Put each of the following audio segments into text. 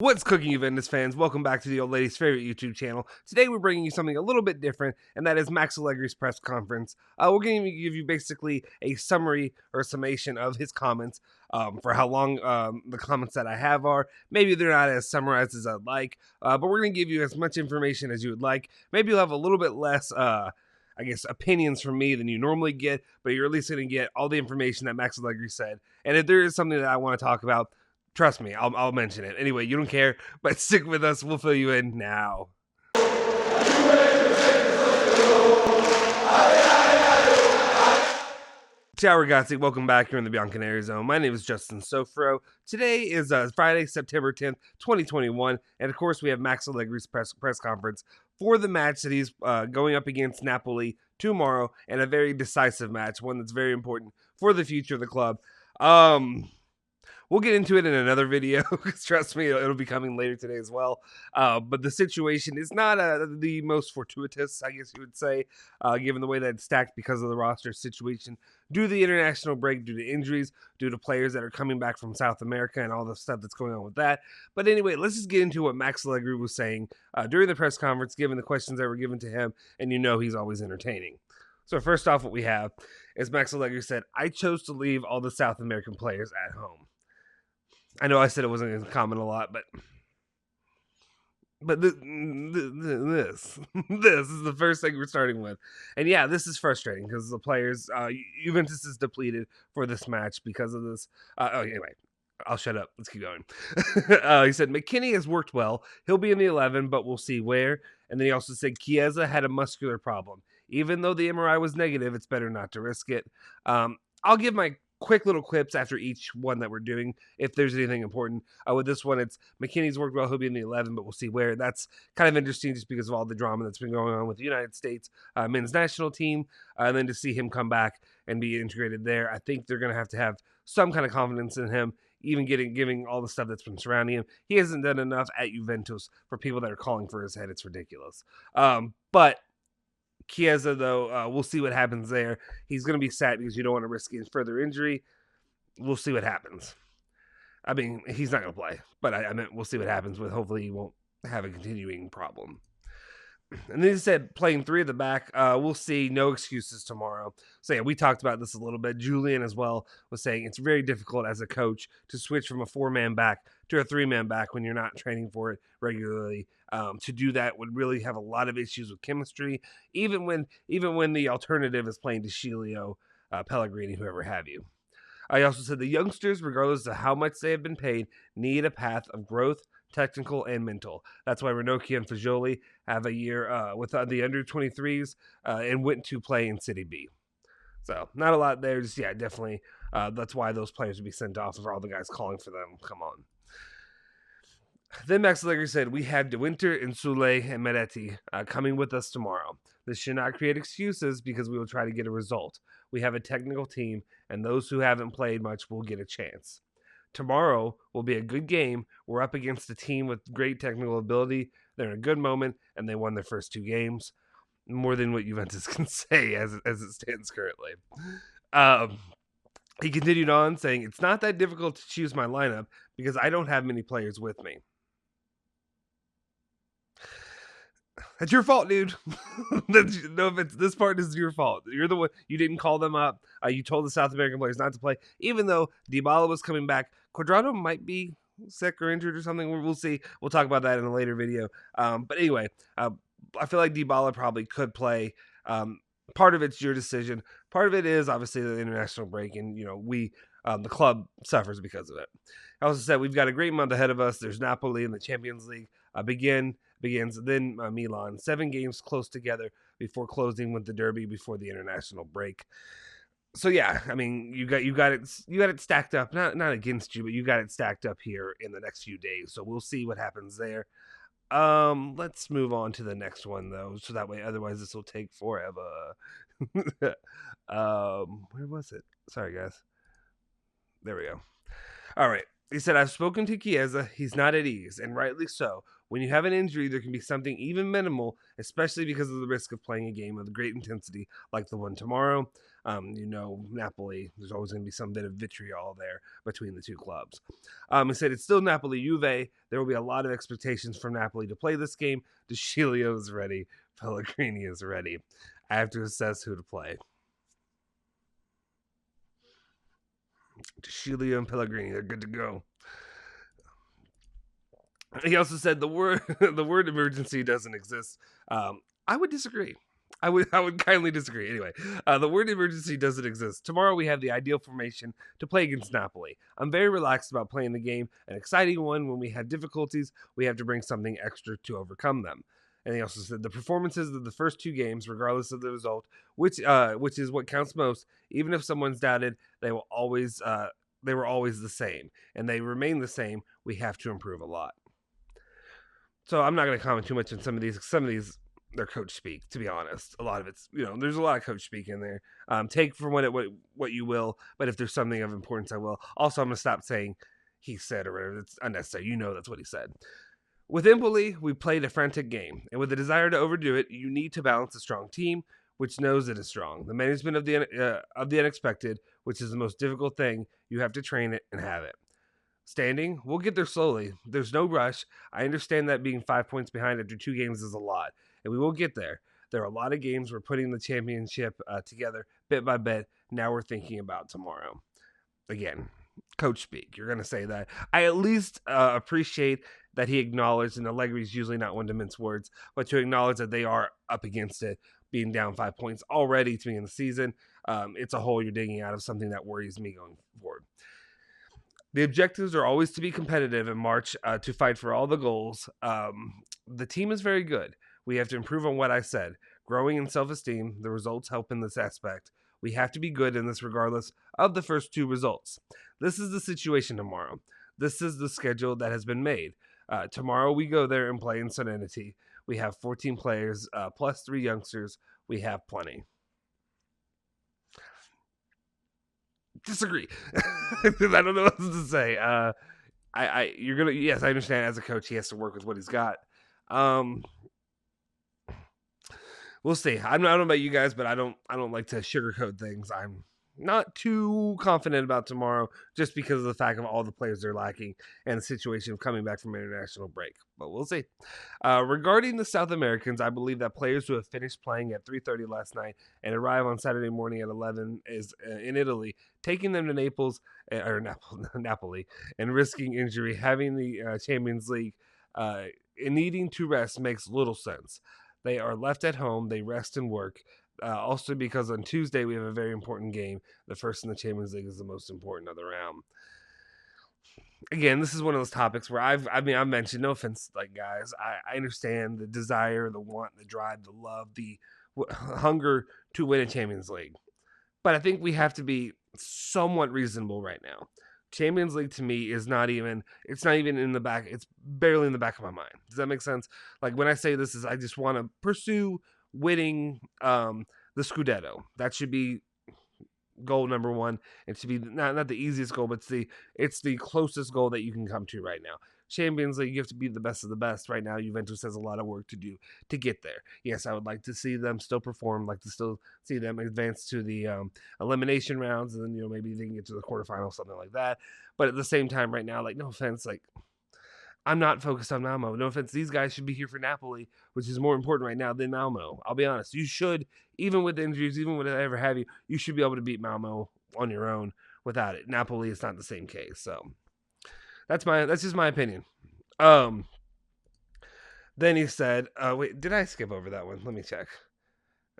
What's cooking, Juventus fans? Welcome back to the old lady's favorite YouTube channel. Today we're bringing you something a little bit different, and that is Max Allegri's press conference. We're going to give you basically a summary or summation of his comments for how long the comments that I have are. Maybe they're not as summarized as I'd like, but we're going to give you as much information as you would like. Maybe you'll have a little bit less opinions from me than you normally get, but you're at least going to get all the information that Max Allegri said. And if there is something that I want to talk about, trust me, I'll mention it. Anyway, you don't care, but stick with us. We'll fill you in now. Ciao ragazzi, welcome back here in the Bianconeri zone. My name is Justin Sofro. Today is Friday, September 10th, 2021, and of course we have Max Allegri's press conference for the match that he's going up against Napoli tomorrow, and a very decisive match, one that's very important for the future of the club. We'll get into it in another video, because trust me, it'll be coming later today as well. But the situation is not the most fortuitous, I guess you would say, given the way that it's stacked because of the roster situation, due to the international break, due to injuries, due to players that are coming back from South America and all the stuff that's going on with that. But anyway, let's just get into what Max Allegri was saying during the press conference, given the questions that were given to him, and you know he's always entertaining. So first off, what we have is Max Allegri said, "I chose to leave all the South American players at home." I know I said it wasn't going to comment a lot, but this this is the first thing we're starting with. And yeah, this is frustrating because the players, Juventus is depleted for this match because of this. Anyway, I'll shut up. Let's keep going. He said, McKinney has worked well. He'll be in the 11, but we'll see where. And then he also said Chiesa had a muscular problem. Even though the MRI was negative, it's better not to risk it. I'll give my quick little clips after each one that we're doing if there's anything important. With this one, it's McKinney's worked well. He'll be in the 11, but we'll see where. That's kind of interesting just because of all the drama that's been going on with the United States men's national team. And then to see him come back and be integrated there, I think they're going to have some kind of confidence in him, even giving all the stuff that's been surrounding him. He hasn't done enough at Juventus for people that are calling for his head. It's ridiculous. But Chiesa, though, we'll see what happens there. He's going to be sat because you don't want to risk his further injury. We'll see what happens. I mean, he's not going to play, but I meant we'll see what happens with. Hopefully, he won't have a continuing problem. And then he said playing three at the back. We'll see. No excuses tomorrow. So yeah, we talked about this a little bit. Julian as well was saying it's very difficult as a coach to switch from a 4-man back to a 3-man back when you're not training for it regularly. To do that would really have a lot of issues with chemistry, even when the alternative is playing DeScilio, Pellegrini, whoever have you. I also said the youngsters, regardless of how much they have been paid, need a path of growth, technical and mental. That's why Ranocchia and Fagioli have a year with the under-23s and went to play in City B. So not a lot there. Just, yeah, definitely. That's why those players would be sent off for all the guys calling for them. Come on. Then Max Allegri said, we have De Winter and Sule and Meretti coming with us tomorrow. This should not create excuses because we will try to get a result. We have a technical team, and those who haven't played much will get a chance. Tomorrow will be a good game. We're up against a team with great technical ability. They're in a good moment, and they won their first 2 games. More than what Juventus can say as it stands currently. He continued on saying, it's not that difficult to choose my lineup because I don't have many players with me. That's your fault, dude. No, if this part is your fault. You're the one. You didn't call them up. You told the South American players not to play, even though Dybala was coming back. Cuadrado might be sick or injured or something. We'll see. We'll talk about that in a later video. But anyway, I feel like Dybala probably could play. Part of it's your decision. Part of it is obviously the international break, and the club suffers because of it. I also said we've got a great month ahead of us. There's Napoli in the Champions League begins, then Milan. 7 games close together before closing with the derby before the international break. So yeah, I mean, you got it stacked up, not against you, but you got it stacked up here in the next few days. So we'll see what happens there. Let's move on to the next one though, so that way, otherwise this will take forever. Where was it? Sorry guys. There we go. All right. He said, I've spoken to Chiesa. He's not at ease, and rightly so. When you have an injury, there can be something even minimal, especially because of the risk of playing a game of great intensity like the one tomorrow. Napoli, there's always going to be some bit of vitriol there between the two clubs. He said, it's still Napoli Juve. There will be a lot of expectations from Napoli to play this game. De Sciglio is ready. Pellegrini is ready. I have to assess who to play. De Sciglio and Pellegrini, they're good to go. He also said the word the word emergency doesn't exist. I would disagree. I would kindly disagree. Anyway, the word emergency doesn't exist. Tomorrow we have the ideal formation to play against Napoli. I'm very relaxed about playing the game, an exciting one. When we have difficulties, we have to bring something extra to overcome them. And he also said the performances of the first two games, regardless of the result, which is what counts most, even if someone's doubted, they were always the same, and they remain the same. We have to improve a lot. So I'm not going to comment too much on some of these. Some of these, they're coach speak. To be honest, a lot of it's there's a lot of coach speak in there. Take from what you will, but if there's something of importance, I will. Also, I'm going to stop saying he said or whatever. It's unnecessary. That's what he said. With Empoli, we played a frantic game, and with the desire to overdo it, you need to balance a strong team which knows it is strong. The management of the unexpected, which is the most difficult thing. You have to train it and have it. Standing, we'll get there slowly. There's no rush. I understand that being 5 points behind after two games is a lot, and we will get there. There are a lot of games we're putting the championship together bit by bit. Now we're thinking about tomorrow. Again, coach speak. You're going to say that. I at least appreciate that he acknowledged, and Allegri's usually not one to mince words, but to acknowledge that they are up against it, being down 5 points already to begin the season. It's a hole you're digging out of, something that worries me going forward. The objectives are always to be competitive in March, to fight for all the goals. The team is very good. We have to improve on what I said. Growing in self-esteem, the results help in this aspect. We have to be good in this regardless of the first two results. This is the situation tomorrow. This is the schedule that has been made. Tomorrow we go there and play in Serenity. We have 14 players plus 3 youngsters. We have plenty. Disagree. I don't know what to say. You're gonna. Yes, I understand. As a coach, he has to work with what he's got. Um, we'll see. I don't know about you guys, but I don't like to sugarcoat things. I'm not too confident about tomorrow just because of the fact of all the players they're lacking and the situation of coming back from international break. But we'll see. Regarding the South Americans, I believe that players who have finished playing at 3:30 last night and arrive on Saturday morning at 11 is in Italy, taking them to Napoli, and risking injury, having the Champions League, and needing to rest makes little sense. They are left at home. They rest and work. Also, because on Tuesday we have a very important game. The first in the Champions League is the most important of the round. Again, this is one of those topics where I've mentioned, no offense, like guys, I understand the desire, the want, the drive, the love, the hunger to win a Champions League, but I think we have to be somewhat reasonable right now. Champions League to me is not even, it's not even in the back, it's barely in the back of my mind. Does that make sense? Like when I say this is I just want to pursue winning the Scudetto. That should be goal number one. It should be not the easiest goal, but it's the closest goal that you can come to right now. Champions League, you have to be the best of the best. Right now, Juventus has a lot of work to do to get there. Yes, I would like to see them still perform, like to still see them advance to the elimination rounds, and then maybe they can get to the quarterfinals, something like that. But at the same time, right now, like no offense, like I'm not focused on Malmo. No offense, these guys should be here for Napoli, which is more important right now than Malmo. I'll be honest. You should, even with injuries, even whatever have you, you should be able to beat Malmo on your own without it. Napoli is not the same case. So that's just my opinion. Then he said, wait, did I skip over that one? Let me check.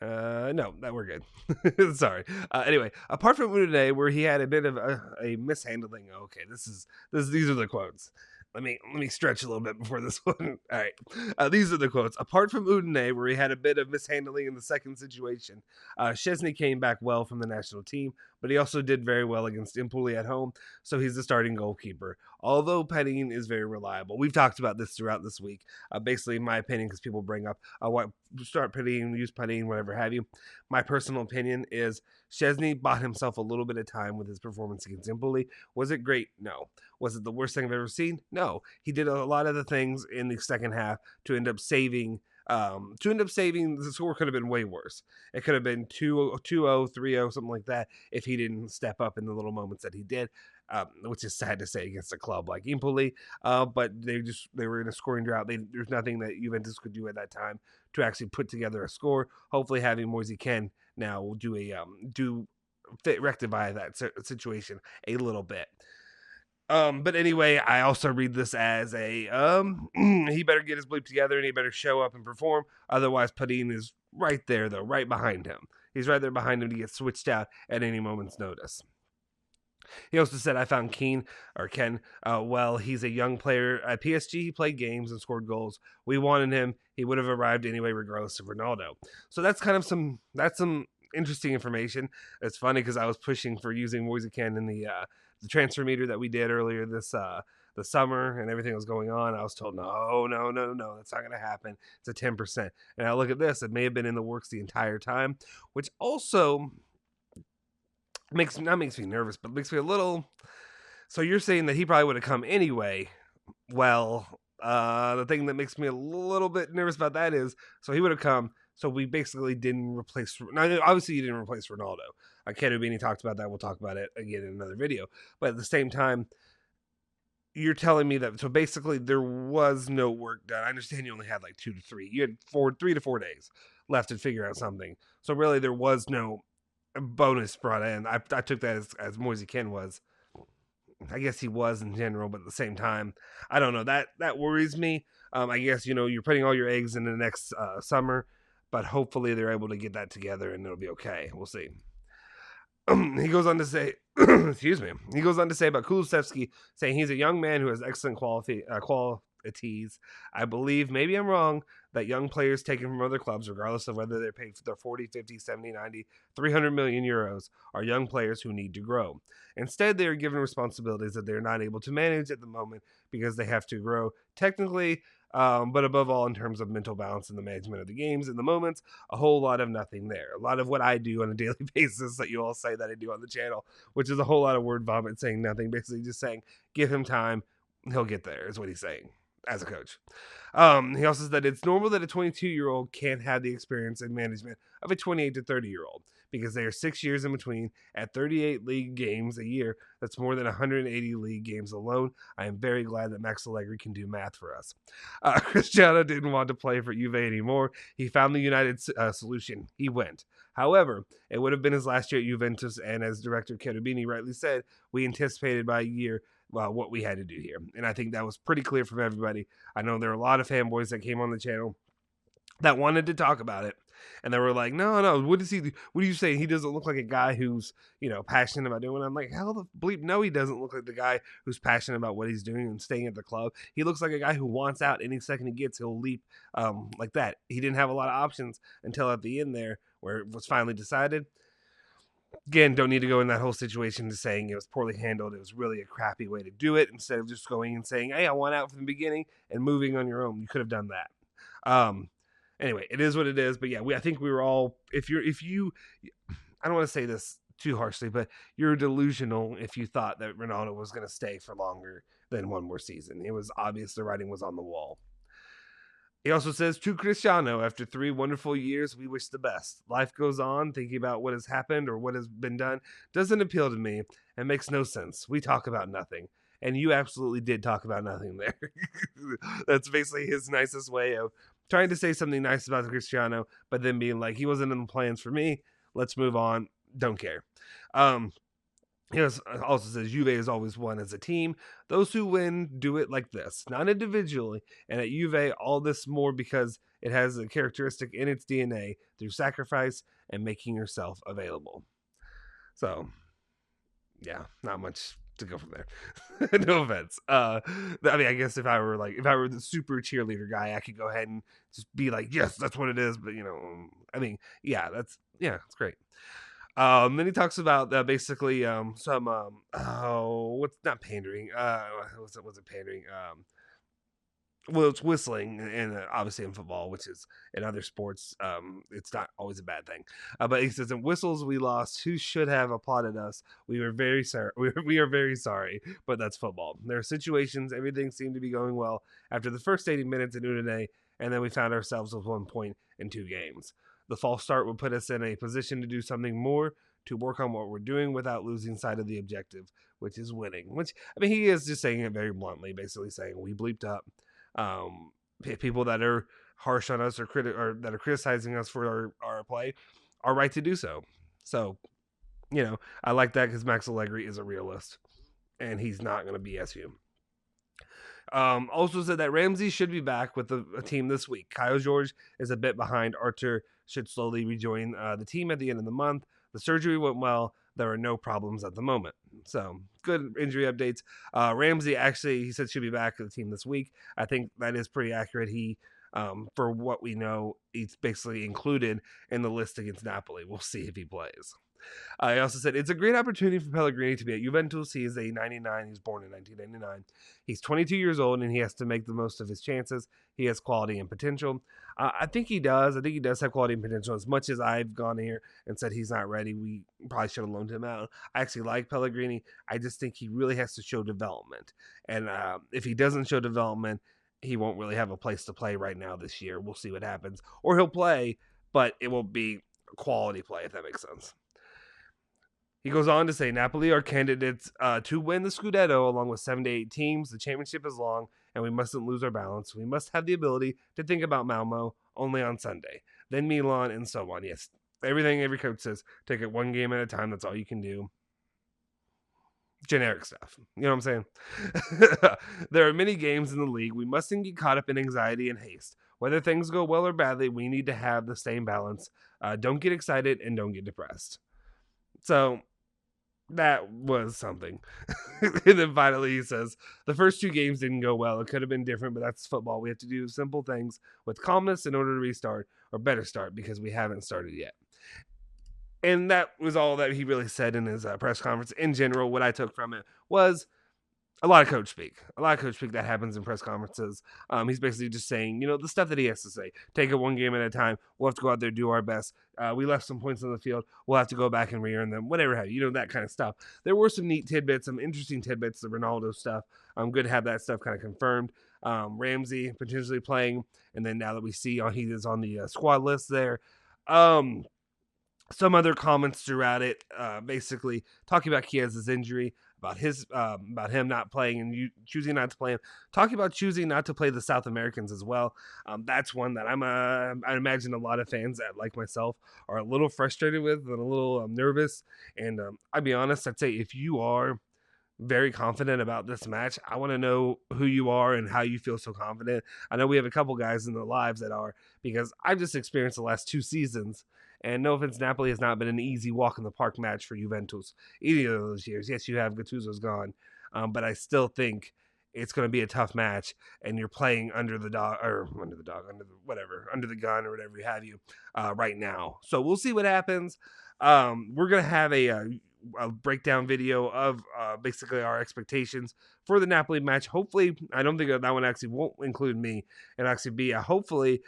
No, that we're good. Sorry. Anyway, apart from Udine, where he had a bit of a mishandling. Okay, these are the quotes. Let me stretch a little bit before this one. All right, these are the quotes. Apart from Udine, where he had a bit of mishandling in the second situation, Szczesny came back well from the national team, but he also did very well against Empoli at home, so he's the starting goalkeeper. although Penning is very reliable. We've talked about this throughout this week. Basically, in my opinion, because people bring up what start Penning, use Penning, whatever have you. My personal opinion is Szczesny bought himself a little bit of time with his performance against Empoli. Was it great? No. Was it the worst thing I've ever seen? No. He did a lot of the things in the second half to end up saving. The score could have been way worse. It could have been 2-0, 3-0, something like that if he didn't step up in the little moments that he did, which is sad to say against a club like Empoli. But they were in a scoring drought. There's nothing that Juventus could do at that time to actually put together a score. Hopefully, having Moise Kean now will rectify that situation a little bit. But anyway, I also read this as a he better get his bleep together and he better show up and perform. Otherwise, Padin is right there though, right behind him. He's right there behind him to get switched out at any moment's notice. He also said, I found Ken, well, he's a young player. At PSG, he played games and scored goals. We wanted him. He would have arrived anyway, regardless of Ronaldo. So that's kind of some interesting information. It's funny because I was pushing for using Moise Kean in the transfer meter that we did earlier this the summer, and everything was going on. I was told, no, that's not going to happen. It's a 10%. And I look at this, it may have been in the works the entire time, which also makes me nervous, but makes me a little. So you're saying that he probably would have come anyway. Well, the thing that makes me a little bit nervous about that is, so he would have come. So we basically didn't replace. Now, obviously, you didn't replace Ronaldo. Cherubini talked about that. We'll talk about it again in another video. But at the same time, you're telling me that. So basically, there was no work done. I understand you only had like 2 to 3. You had 3 to 4 days left to figure out something. So really, there was no bonus brought in. I took that as Moise Kean was. I guess he was in general, but at the same time, I don't know. That worries me. I guess you're putting all your eggs in the next summer, but hopefully they're able to get that together and it'll be okay. We'll see. He goes on to say, excuse me. He goes on to say about Kulusevski, saying he's a young man who has excellent qualities. I believe, maybe I'm wrong, that young players taken from other clubs, regardless of whether they're paid for their 40, 50, 70, 90, 300 million euros, are young players who need to grow. Instead, they are given responsibilities that they're not able to manage at the moment because they have to grow technically, but above all, in terms of mental balance and the management of the games and the moments, a whole lot of nothing there. A lot of what I do on a daily basis that you all say that I do on the channel, which is a whole lot of word vomit saying nothing, basically just saying, give him time, he'll get there, is what he's saying as a coach. He also said that it's normal that a 22-year-old can't have the experience and management of a 28 to 30-year-old because they are 6 years in between at 38 league games a year. That's more than 180 league games alone. I am very glad that Max Allegri can do math for us. Cristiano didn't want to play for Juve anymore. He found the United solution. He went. However, it would have been his last year at Juventus, and as director Cherubini rightly said, we anticipated by a year what we had to do here. And I think that was pretty clear from everybody. I know there are a lot of fanboys that came on the channel that wanted to talk about it. And they were like, no, what are you saying? He doesn't look like a guy who's, passionate about doing it. I'm like, hell the bleep, no, he doesn't look like the guy who's passionate about what he's doing and staying at the club. He looks like a guy who wants out. Any second he gets, he'll leap like that. He didn't have a lot of options until at the end there where it was finally decided. Again, don't need to go in that whole situation to saying it was poorly handled. It was really a crappy way to do it. Instead of just going and saying, hey, I want out from the beginning and moving on your own. You could have done that. Anyway, it is what it is. But yeah, I think we were all, if you, I don't want to say this too harshly, but you're delusional if you thought that Ronaldo was going to stay for longer than one more season. It was obvious the writing was on the wall. He also says, to Cristiano, after 3 wonderful years, we wish the best. Life goes on. Thinking about what has happened or what has been done doesn't appeal to me and makes no sense. We talk about nothing. And you absolutely did talk about nothing there. That's basically his nicest way of trying to say something nice about Cristiano, but then being like, he wasn't in the plans for me. Let's move on. Don't care. He also says Juve has always won as a team. Those who win do it like this, not individually. And at Juve, all this more because it has a characteristic in its DNA through sacrifice and making yourself available. So, yeah, not much to go from there. No offense. I mean, I guess if I were the super cheerleader guy, I could go ahead and just be like, yes, that's what it is. But I mean, yeah, it's great. Then he talks about basically some oh, what's not pandering? Was it pandering? Well, it's whistling, and obviously in football, which is in other sports, it's not always a bad thing. But he says, "In whistles, we lost. Who should have applauded us? We were very sorry. We are very sorry, but that's football. There are situations. Everything seemed to be going well after the first 80 minutes in Udine, and then we found ourselves with 1 point in 2 games. The false start would put us in a position to do something more." To work on what we're doing without losing sight of the objective, which is winning. Which, I mean, he is just saying it very bluntly, basically saying we bleeped up. um, People that are harsh on us or or that are criticizing us for our play are right to do so. So, I like that because Max Allegri is a realist and he's not going to BS you. Also said that Ramsey should be back with a team this week. Kyle George is a bit behind. Arthur should slowly rejoin the team at the end of the month. The surgery went well. There are no problems at the moment. So, good injury updates. Ramsey actually, he said, should be back at the team this week. I think that is pretty accurate. He, for what we know, he's basically included in the list against Napoli. We'll see if he plays. He also said, it's a great opportunity for Pellegrini to be at Juventus. He is a 99. He was born in 1999. He's 22 years old, and he has to make the most of his chances. He has quality and potential. I think he does. I think he does have quality and potential. As much as I've gone here and said he's not ready, we probably should have loaned him out. I actually like Pellegrini. I just think he really has to show development. And if he doesn't show development, he won't really have a place to play right now this year. We'll see what happens. Or he'll play, but it won't be quality play, if that makes sense. He goes on to say Napoli are candidates to win the Scudetto along with 7 to 8 teams. The championship is long, and we mustn't lose our balance. We must have the ability to think about Malmo only on Sunday, then Milan, and so on. Yes, everything every coach says, take it one game at a time. That's all you can do. Generic stuff. You know what I'm saying? There are many games in the league. We mustn't get caught up in anxiety and haste. Whether things go well or badly, we need to have the same balance. Don't get excited and don't get depressed. So that was something. And then finally he says, the first 2 games didn't go well. It could have been different, but that's football. We have to do simple things with calmness in order to restart, or better start, because we haven't started yet. And that was all that he really said in his press conference. In general, what I took from it was a lot of coach speak. A lot of coach speak that happens in press conferences. He's basically just saying, the stuff that he has to say. Take it one game at a time. We'll have to go out there, do our best. We left some points on the field. We'll have to go back and re-earn them. Whatever have you, that kind of stuff. There were some neat tidbits, some interesting tidbits, the Ronaldo stuff. Good to have that stuff kind of confirmed. Ramsey potentially playing. And then now that we see he is on the squad list there. Some other comments throughout it, basically talking about Chiesa's injury, about him not playing and choosing not to play him, talking about choosing not to play the South Americans as well. That's one that I imagine a lot of fans that, like myself, are a little frustrated with and a little nervous. And I'll be honest, I'd say if you are very confident about this match, I want to know who you are and how you feel so confident. I know we have a couple guys in the lives that are, because I've just experienced the last 2 seasons. And no offense, Napoli has not been an easy walk in the park match for Juventus either of those years. Yes, you have Gattuso's gone, but I still think it's going to be a tough match, and you're playing under the gun, or under the gun, or whatever you have right now. So we'll see what happens. We're going to have a breakdown video of basically our expectations for the Napoli match. Hopefully, I don't think that one actually won't include me. It'll actually be hopefully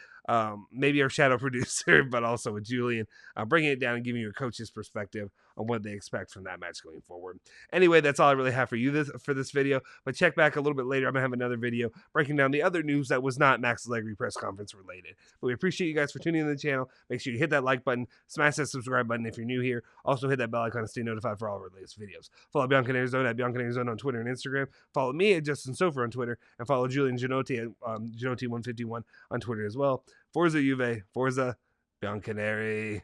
maybe our shadow producer, but also with Julian, bringing it down and giving you a coach's perspective on what they expect from that match going forward. Anyway, that's all I really have for you for this video, but check back a little bit later. I'm going to have another video breaking down the other news that was not Max Allegri press conference related. But we appreciate you guys for tuning in to the channel. Make sure you hit that like button, smash that subscribe button if you're new here. Also hit that bell icon to stay notified for all of our latest videos. Follow Bianconerizone at Bianconerizone on Twitter and Instagram. Follow me at Justin Sofer on Twitter, and follow Julian Genotti at Genotti151 on Twitter as well. Forza Juve, Forza Bianconeri.